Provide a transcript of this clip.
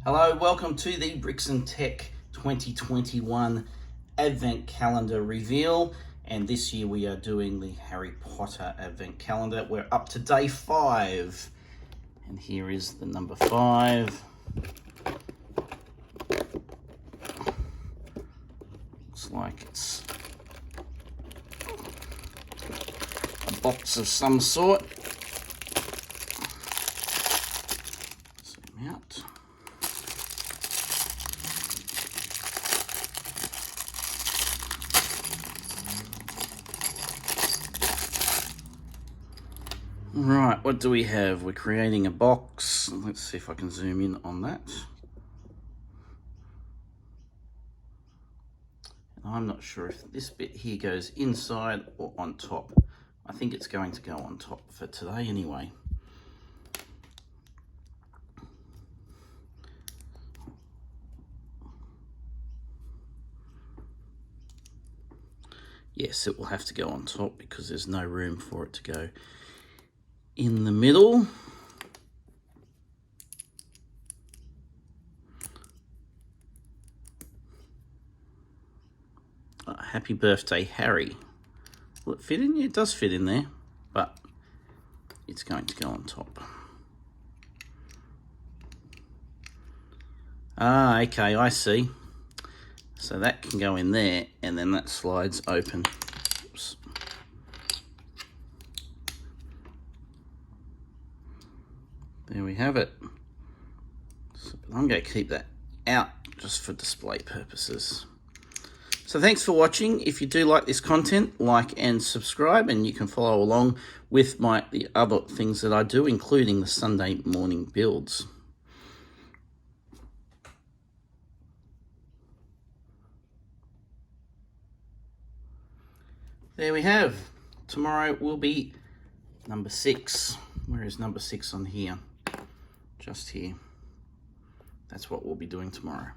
Hello, welcome to the Bricksntech 2021 Advent Calendar reveal. And this year we are doing the Harry Potter Advent Calendar. We're up to day 5. And here is the number 5. Looks like it's a box of some sort. Zoom out. Right, what do we have? We're creating a box. Let's see if I can zoom in on that. I'm not sure if this bit here goes inside or on top. I think it's going to go on top for today anyway. Yes, it will have to go on top because there's no room for it to go in the middle. Happy birthday, Harry. Will it fit in? Yeah, it does fit in there, but it's going to go on top. Ah, okay, I see. So that can go in there, and then that slides open. Oops. There we have it. So I'm going to keep that out just for display purposes. So thanks for watching. If you do like this content, like and subscribe, and you can follow along with the other things that I do, including the Sunday morning builds. There we have. Tomorrow will be number 6. Where is number 6 on here? Just here. That's what we'll be doing tomorrow.